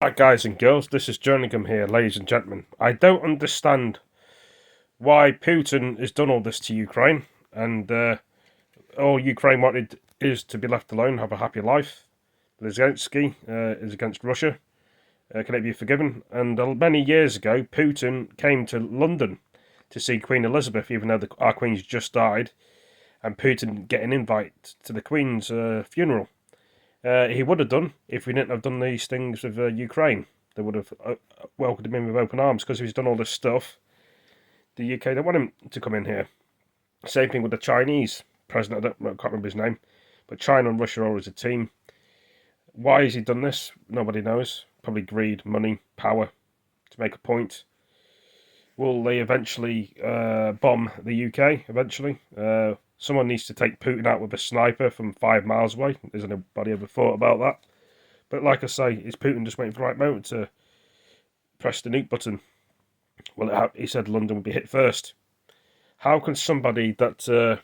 Hi guys and girls, this is Jerningham here, ladies and gentlemen. I don't understand why Putin has done all this to Ukraine, and all Ukraine wanted is to be left alone, have a happy life. Zelensky is against Russia. Can it be forgiven? And many years ago, Putin came to London to see Queen Elizabeth, even though our Queen's just died, and Putin didn't get an invite to the Queen's funeral. He would have done if we didn't have done these things with Ukraine. They would have welcomed him in with open arms, because if he's done all this stuff, the UK don't want him to come in here. Same thing with the Chinese president. I can't remember his name, but China and Russia are always a team. Why has he done this? Nobody knows. Probably greed, money, power, to make a point. Will they eventually bomb the UK? Eventually, someone needs to take Putin out with a sniper from 5 miles away. Has anybody ever thought about that? But like I say, is Putin just waiting for the right moment to press the nuke button? Well, he said London would be hit first. How can somebody that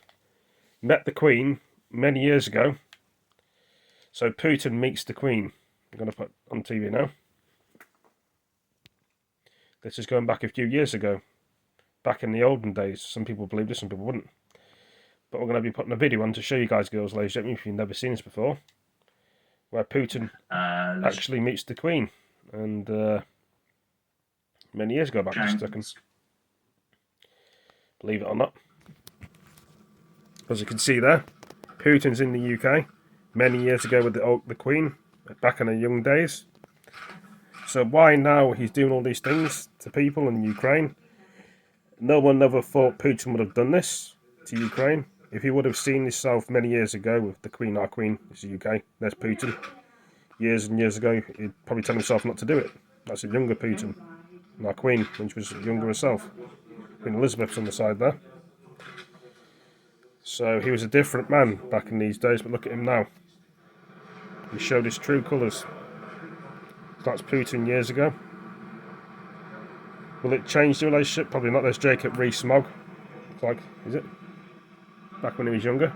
met the Queen many years ago, so Putin meets the Queen, I'm going to put on TV now. This is going back a few years ago, back in the olden days. Some people believe this, some people wouldn't. But we're going to be putting a video on to show you guys, girls, ladies and gentlemen, if you've never seen this before, where Putin actually meets the Queen, and many years ago, back just a second. Believe it or not. As you can see there, Putin's in the UK many years ago with the Queen, back in her young days. So why now he's doing all these things to people in Ukraine? No one ever thought Putin would have done this to Ukraine. If he would have seen himself many years ago with the Queen, our Queen, it's the UK, there's Putin. Years and years ago, he'd probably tell himself not to do it. That's a younger Putin. And our Queen, when she was younger herself. Queen Elizabeth's on the side there. So he was a different man back in these days, but look at him now. He showed his true colours. That's Putin years ago. Will it change the relationship? Probably not. There's Jacob Rees-Mogg. Looks like, is it? Back when he was younger.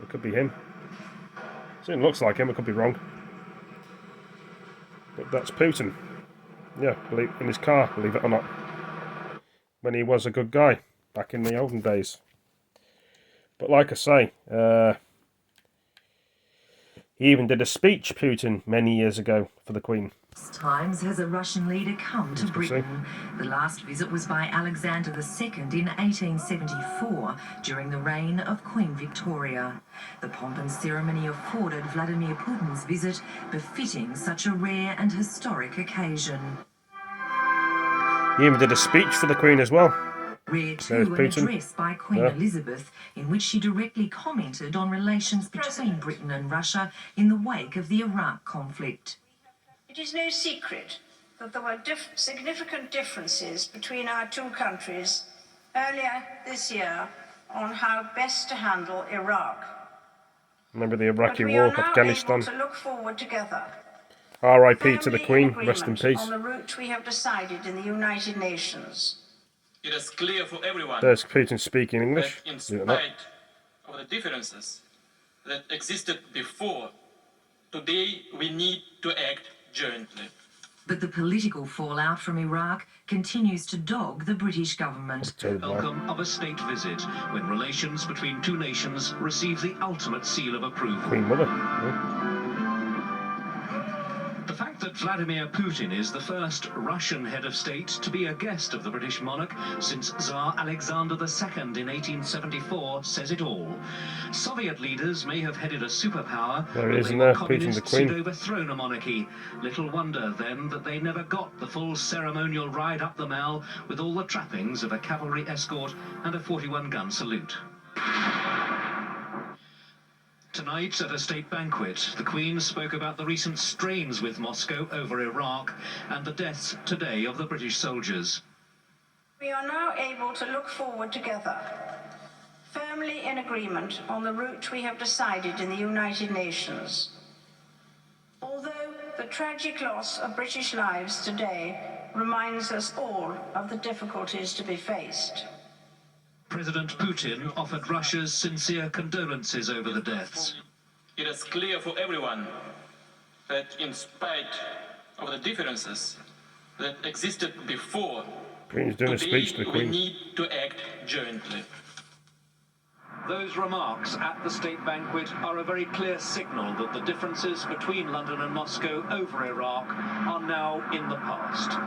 It could be him. It looks like him, it could be wrong. But that's Putin. Yeah, in his car, believe it or not. When he was a good guy, back in the olden days. But like I say, he even did a speech, Putin, many years ago for the Queen. Times has a Russian leader come to Britain. The last visit was by Alexander II in 1874 during the reign of Queen Victoria. The pomp and ceremony afforded Vladimir Putin's visit befitting such a rare and historic occasion. He even did a speech for the Queen as well. Rare too, an address by Queen Elizabeth in which she directly commented on relations between Britain and Russia in the wake of the Iraq conflict. It is no secret that there were significant differences between our two countries earlier this year on how best to handle Iraq. Remember the Iraqi war, Afghanistan. To look forward together. R.I.P. to the Queen, rest in peace. On the route we have decided in the United Nations. It is clear for everyone. There's Putin speaking English. That in spite of the differences that existed before, today we need to act jointly. But the political fallout from Iraq continues to dog the British government. Welcome of a state visit, when relations between two nations receive the ultimate seal of approval. Queen Mother. The fact that Vladimir Putin is the first Russian head of state to be a guest of the British monarch since Tsar Alexander II in 1874 says it all. Soviet leaders may have headed a superpower, there but is, they were Putin, communists the Queen. who'd overthrown a monarchy. Little wonder, then, that they never got the full ceremonial ride up the Mall with all the trappings of a cavalry escort and a 41-gun salute. Tonight, at a state banquet, the Queen spoke about the recent strains with Moscow over Iraq and the deaths today of the British soldiers. We are now able to look forward together, firmly in agreement on the route we have decided in the United Nations. Although the tragic loss of British lives today reminds us all of the difficulties to be faced. President Putin offered Russia's sincere condolences over the deaths. It is clear for everyone that in spite of the differences that existed before, Queen's doing a today speech to the we Queen. need to act jointly. Those remarks at the state banquet are a very clear signal that the differences between London and Moscow over Iraq are now in the past.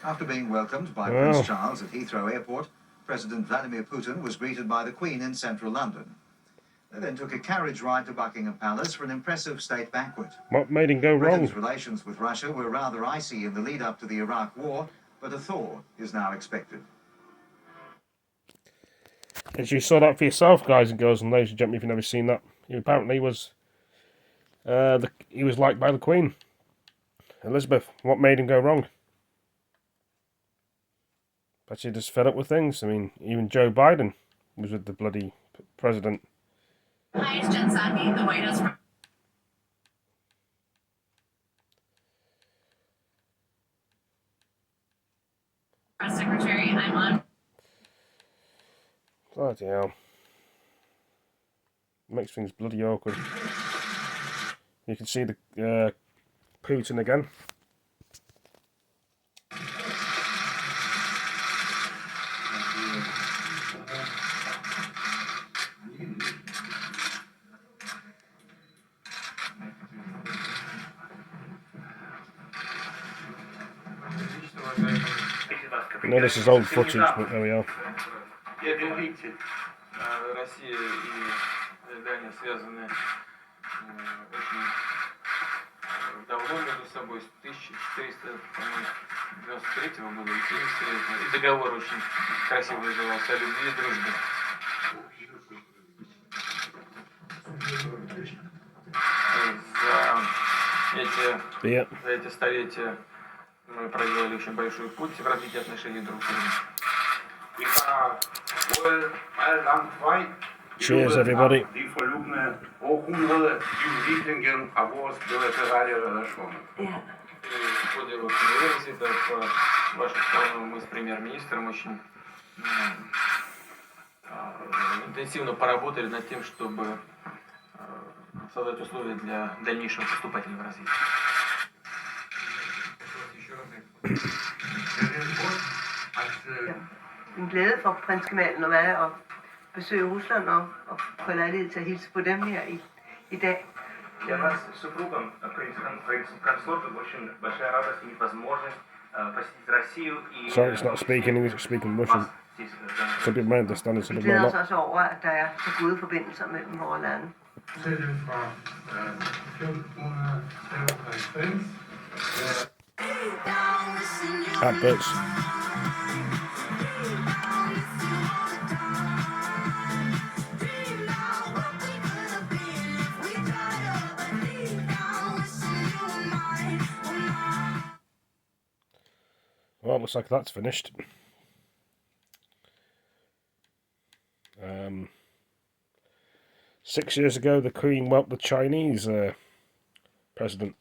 After being welcomed by Prince Charles at Heathrow Airport, President Vladimir Putin was greeted by the Queen in central London. They then took a carriage ride to Buckingham Palace for an impressive state banquet. What made him go wrong? Britain's relations with Russia were rather icy in the lead-up to the Iraq War, but a thaw is now expected. As you saw that for yourself, guys and girls and ladies and gentlemen, if you've never seen that, he apparently was he was liked by the Queen. Elizabeth, what made him go wrong? But she just fed up with things. I mean, even Joe Biden was with the bloody president. Hi, it's Jen Psaki, the White House press secretary. I'm on. Bloody hell. Makes things bloody awkward. You can see the Putin again. I know this is old footage, but there we are. Россия и Дания связаны очень давно между собой, с 1493 года, и договор очень красиво назывался о любви и дружбе. За эти столетия мы проделали очень большой путь в развитии отношений друг с другом. Cheers, everybody. Die forløbne århundrede i udviklingen af vores bilaterale relationer. В ходе визита в вашу страну мы с премьер-министром очень интенсивно поработали над тем, чтобы создать условия для дальнейшего поступательного развития. En glæde for prinsgemalen at være og besøge Rusland og få lejlighed til at hilse på dem her i dag. Для нас с супругом, консортом, очень большая радость и возможность посетить Россию и... Sorry, it's not speaking English, it's speaking Russian. Some people may understand it, some Vi people may glæder os not. også over, at der er så gode forbindelser mellem vores lande. Adverts. Well, looks like that's finished. 6 years ago, the Queen welcomed the Chinese president.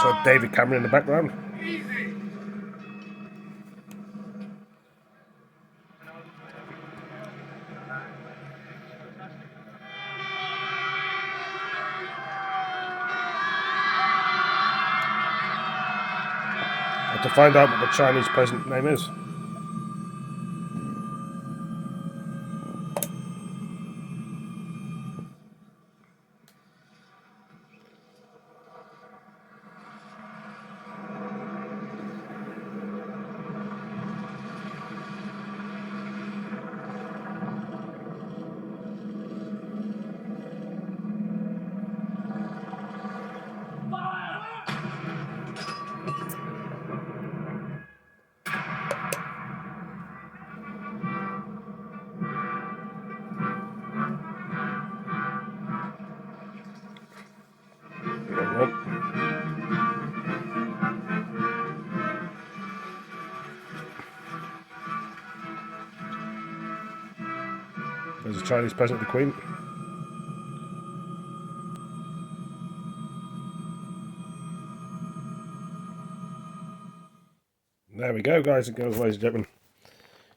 So David Cameron in the background. To find out what the Chinese president's name is. There's the Chinese president, the Queen. There we go, guys and girls, ladies and gentlemen.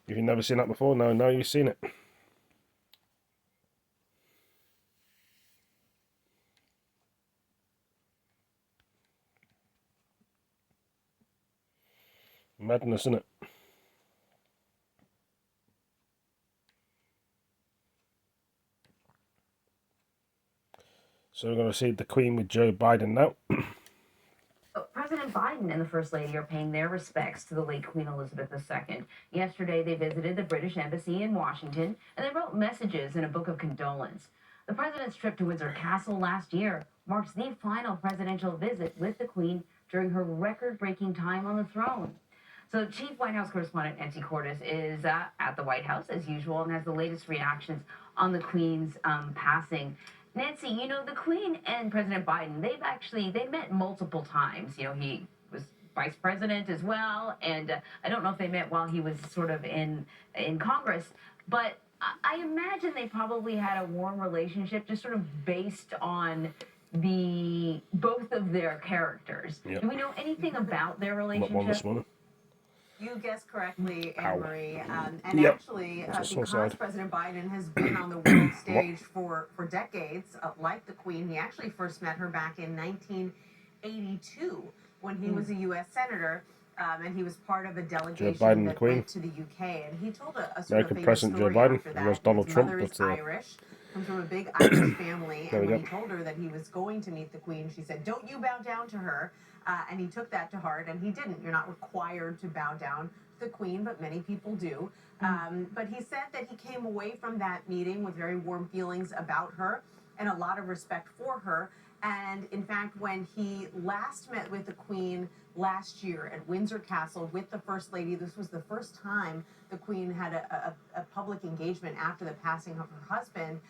If you've never seen that before, now you've seen it. Madness, isn't it? So we're going to see the Queen with Joe Biden now. President Biden and the First Lady are paying their respects to the late Queen Elizabeth II. Yesterday, they visited the British Embassy in Washington, and they wrote messages in a book of condolence. The president's trip to Windsor Castle last year marks the final presidential visit with the Queen during her record-breaking time on the throne. So Chief White House correspondent Nancy Cordes is at the White House, as usual, and has the latest reactions on the Queen's passing. Nancy, you know, the Queen and President Biden, they met multiple times. You know, he was vice president as well, and I don't know if they met while he was sort of in Congress, but I imagine they probably had a warm relationship just sort of based on both of their characters. Yep. Do we know anything about their relationship? You guessed correctly, Anne-Marie. And actually, because President Biden has been on the world stage for decades, like the Queen, he actually first met her back in 1982 when he was a U.S. Senator, and he was part of a delegation that went to the UK. And he told a sort of famous story after that. Was Donald His Trump, mother is but, Irish, comes from a big Irish family, and when he told her that he was going to meet the Queen, she said, "Don't you bow down to her." And he took that to heart, and he didn't. You're not required to bow down to the Queen, but many people do. But he said that he came away from that meeting with very warm feelings about her and a lot of respect for her. And in fact, when he last met with the Queen last year at Windsor Castle with the First Lady, this was the first time the Queen had a public engagement after the passing of her husband.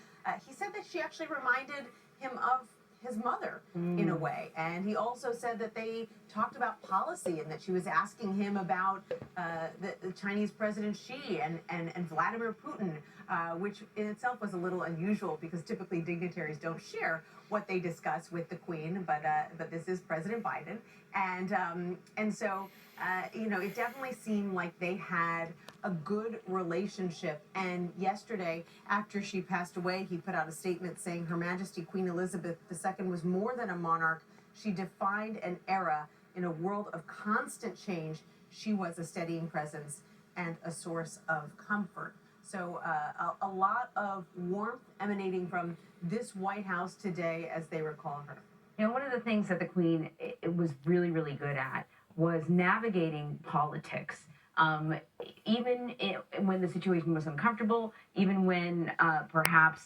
He said that she actually reminded him of his mother in a way. And he also said that they talked about policy and that she was asking him about the Chinese President Xi and Vladimir Putin, which in itself was a little unusual because typically dignitaries don't share what they discuss with the Queen, but this is President Biden. And so, you know, it definitely seemed like they had a good relationship. And yesterday, after she passed away, he put out a statement saying Her Majesty Queen Elizabeth II was more than a monarch. She defined an era in a world of constant change. She was a steadying presence and a source of comfort. So a lot of warmth emanating from this White House today as they recall her. You know, one of the things that the Queen was really, really good at was navigating politics. Even when the situation was uncomfortable, even when perhaps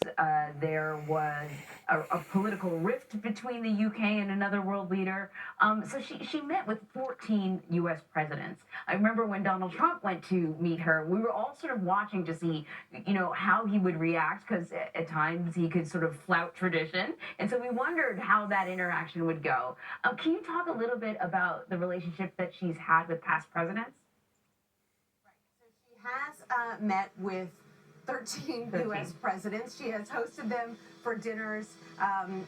there was a political rift between the UK and another world leader. So she met with 14 U.S. presidents. I remember when Donald Trump went to meet her, we were all sort of watching to see, you know, how he would react, because at times he could sort of flout tradition. And so we wondered how that interaction would go. Can you talk a little bit about the relationship that she's had with past presidents? Has met with 13 U.S. presidents. She has hosted them for dinners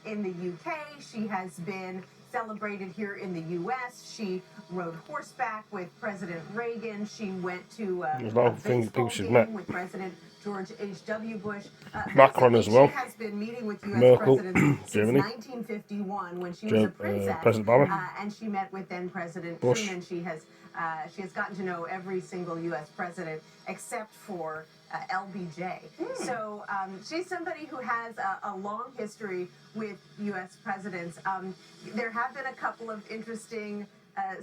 in the UK. She has been celebrated here in the U.S. She rode horseback with President Reagan. She went to a baseball game with President George H.W. Bush. Macron as well. She has been meeting with U.S. presidents since 1951 when she was a princess. And she met with then President Truman. She has gotten to know every single U.S. president except for LBJ. So she's somebody who has a long history with U.S. presidents. There have been a couple of interesting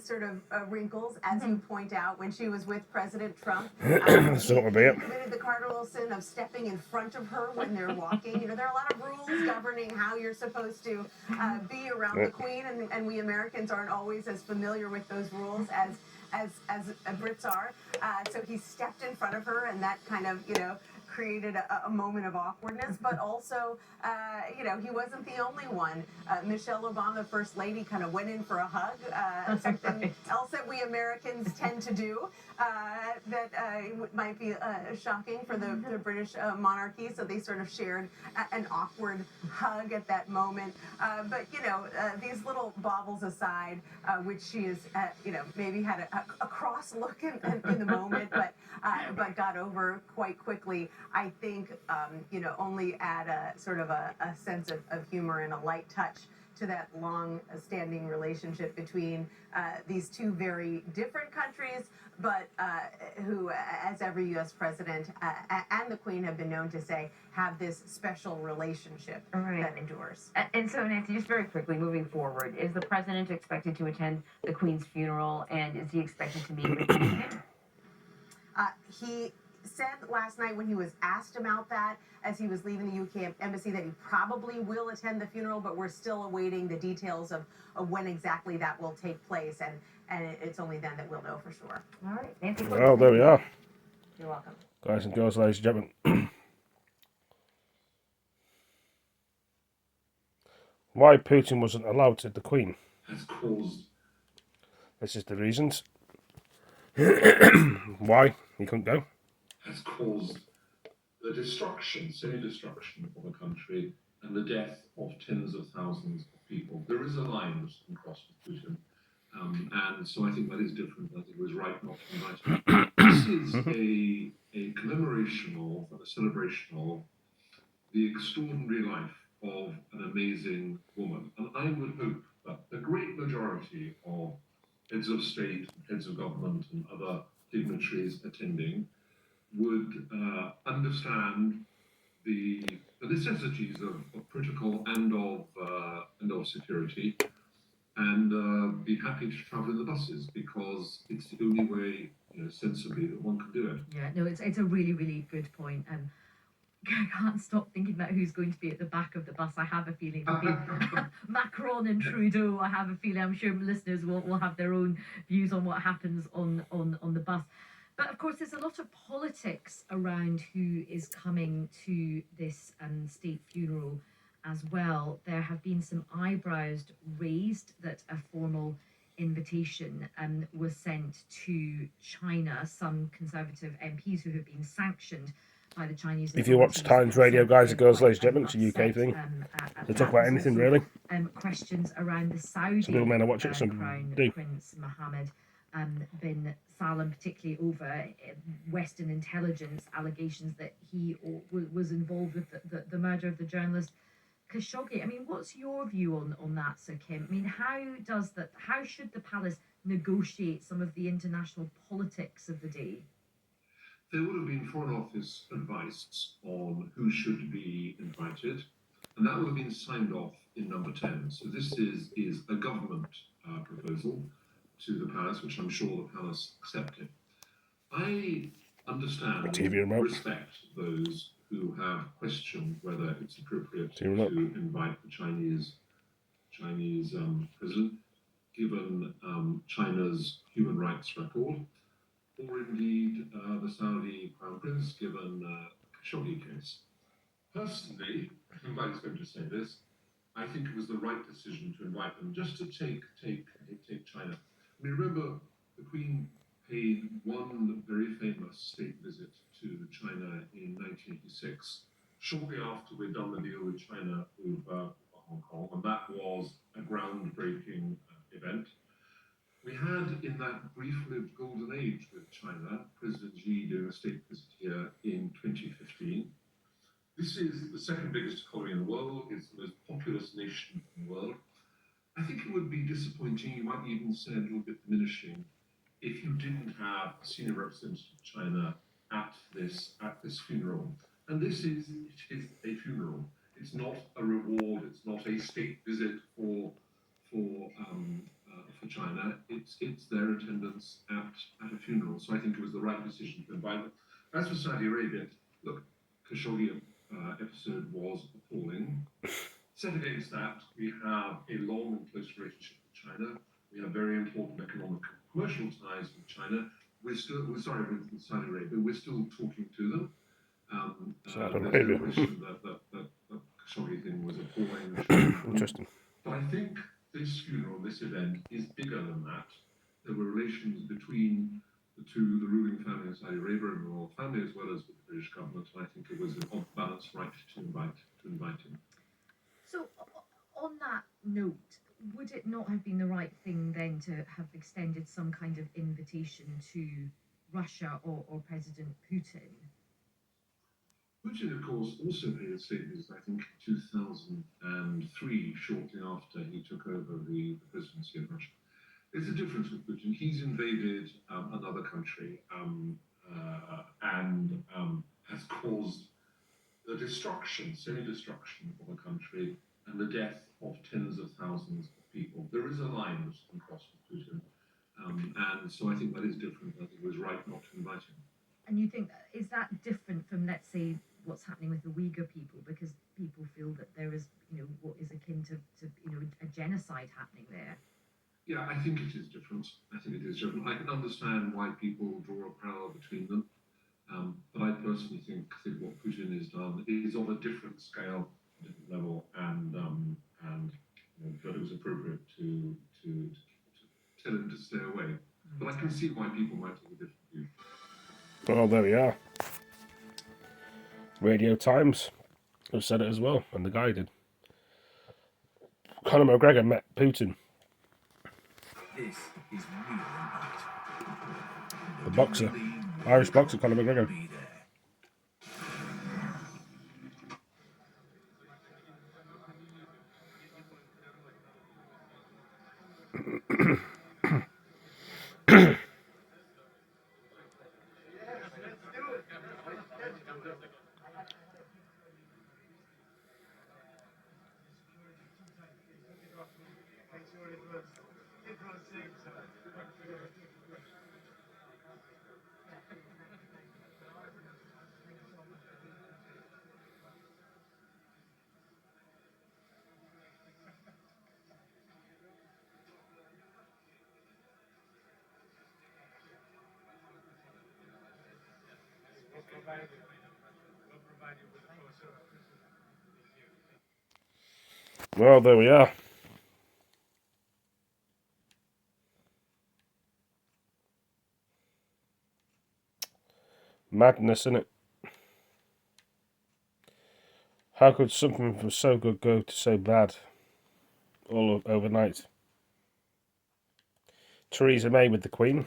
sort of wrinkles, as you point out, when she was with President Trump. He committed the cardinal sin of stepping in front of her when they're walking. You know, there are a lot of rules governing how you're supposed to be around the Queen, and we Americans aren't always as familiar with those rules as Brits are. So he stepped in front of her, and that kind of, you know, created a moment of awkwardness, but also, you know, he wasn't the only one. Michelle Obama, the First Lady, kind of went in for a hug, something else that we Americans tend to do that might be shocking for the British monarchy. So they sort of shared an awkward hug at that moment. But, you know, these little baubles aside, which she is, you know, maybe had a cross look in the moment, but got over quite quickly, I think, you know, only add a sort of a sense of humor and a light touch to that long-standing relationship between these two very different countries, but who, as every U.S. president and the Queen have been known to say, have this special relationship that endures. And so, Nancy, just very quickly, moving forward, is the president expected to attend the Queen's funeral, and is he expected to meet with Putin? He said last night when he was asked about that as he was leaving the UK embassy that he probably will attend the funeral, but we're still awaiting the details of when exactly that will take place, and it's only then that we'll know for sure. All right, Nancy. Well, there we are. You're welcome. Guys and girls, ladies and gentlemen. Why Putin wasn't allowed to the Queen? Has caused. This is the reasons. Why he couldn't go? Has caused the destruction, semi-destruction of a country and the death of tens of thousands of people. There is a line that's been crossed with Putin, and so I think that is different. I think it was right not to invite him. This is a commemoration of, a celebration of the extraordinary life of an amazing woman. And I would hope that the great majority of heads of state, heads of government, and other dignitaries attending would understand the necessities of protocol and of security, and be happy to travel in the buses, because it's the only way, you know, sensibly that one can do it. Yeah, no, it's a really, really good point. I can't stop thinking about who's going to be at the back of the bus. I have a feeling it'll be Macron and Trudeau. I have a feeling, I'm sure listeners will have their own views on what happens on the bus. But of course, there's a lot of politics around who is coming to this state funeral as well. There have been some eyebrows raised that a formal invitation was sent to China. Some Conservative MPs who have been sanctioned by the Chinese. If you watch Times Radio, guys and girls, ladies and gentlemen, it's a UK thing. They talk about anything, really. Questions around the Saudi Some men watch it, some Crown do. Prince Mohammed bin Salman, particularly over Western intelligence allegations that he was involved with the murder of the journalist Khashoggi. I mean, what's your view on that, Sir Kim? I mean, how should the palace negotiate some of the international politics of the day? There would have been Foreign Office advice on who should be invited, and that would have been signed off in number 10. So this is a government proposal to the palace, which I'm sure the palace accepted. I understand and respect those who have questioned whether it's appropriate to invite the Chinese president, given China's human rights record, or indeed the Saudi Crown Prince, given the Khashoggi case. Personally, everybody's going to say this, I think it was the right decision to invite them, just to take China. I mean, remember, the Queen paid one very famous state visit to China in 1986, shortly after we'd done the deal with China over Hong Kong, and that was a groundbreaking event. We had, in that brief-lived golden age with China, President Xi doing a state visit here in 2015. This is the second biggest economy in the world. It's the most populous nation in the world. I think it would be disappointing, you might even say a little bit diminishing, if you didn't have a senior representative of China at this funeral. And it is a funeral. It's not a reward. It's not a state visit for China. It's their attendance at a funeral. So I think it was the right decision to invite them. As for Saudi Arabia, look, Khashoggi episode was appalling. Set against that, we have a long and close relationship with China. We have very important economic and commercial ties with China. With Saudi Arabia, we're still talking to them. Saudi There's no Arabia. question that Khashoggi thing was appalling. Interesting. But I think this funeral, this event, is bigger than that. There were relations between the ruling family of Saudi Arabia and the royal family, as well as with the British government. And I think it was an odd balance right to invite him. So, on that note, would it not have been the right thing then to have extended some kind of invitation to Russia or President Putin? Putin, of course, also made a statement, I think, in 2003, shortly after he took over the presidency in Russia. There's a difference with Putin. He's invaded another country and has caused the destruction, semi-destruction of a country and the death of tens of thousands of people. There is a line that's been crossed with Putin. And so I think that is different. I think it was right not to invite him. And you think, is that different from, let's say, what's happening with the Uyghur people? Because people feel that there is, what is akin to a genocide happening there. Yeah, I think it is different. I can understand why people draw a parallel between them. But I personally think what Putin has done is on a different scale, different level, and that it was appropriate to tell him to stay away. But I can see why people might take a different view. Well, there we are. Radio Times have said it as well, and the guy did. Conor McGregor met Putin. This is Real Impact. The boxer. Irish boxer, Conor McGregor. Well, there we are. Madness, innit? How could something from so good go to so bad all overnight? Theresa May with the Queen.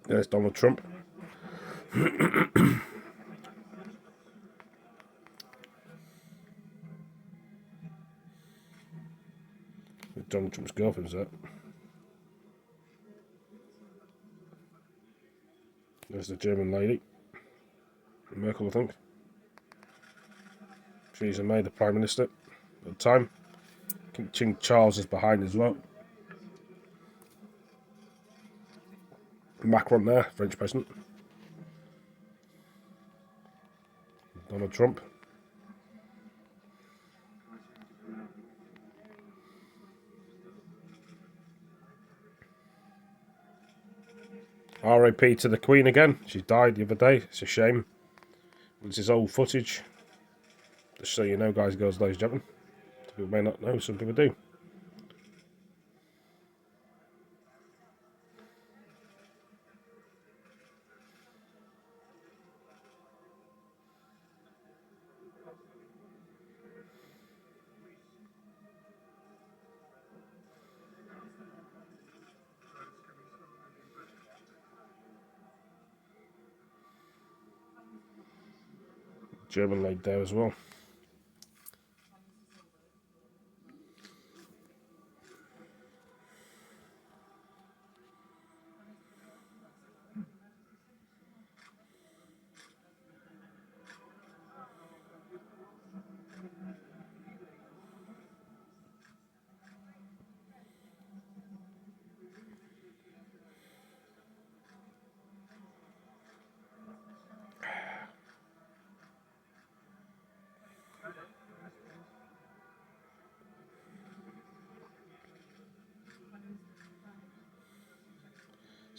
There's Donald Trump. Donald Trump's girlfriend's that. There's the German lady. Merkel, I think. Theresa May, the Prime Minister at the time. King Charles is behind as well. Macron there, French president. Donald Trump. R.I.P. to the Queen again. She died the other day. It's a shame. This is old footage. Just so you know, guys, girls, ladies and gentlemen. Some people may not know, some people do. German lady there as well.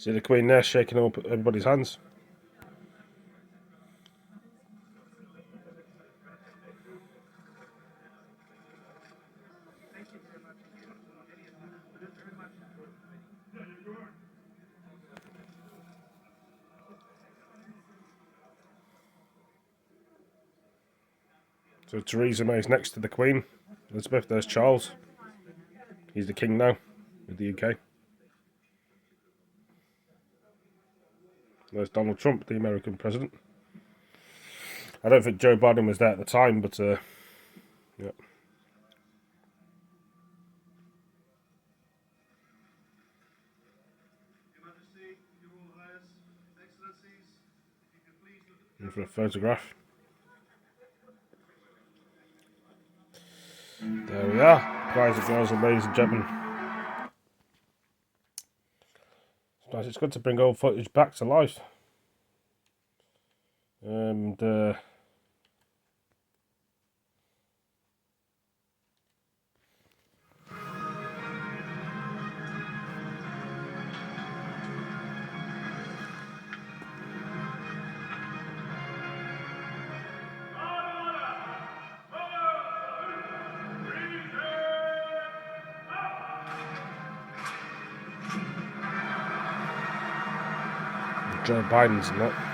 See the Queen there shaking up everybody's hands. So Theresa May's next to the Queen Elizabeth. There's Charles. He's the king now with the UK. There's Donald Trump, the American president. I don't think Joe Biden was there at the time, but yeah. In for a photograph. There we are, guys and girls and ladies and gentlemen. Sometimes it's good to bring old footage back to life. And Joe Biden's in that.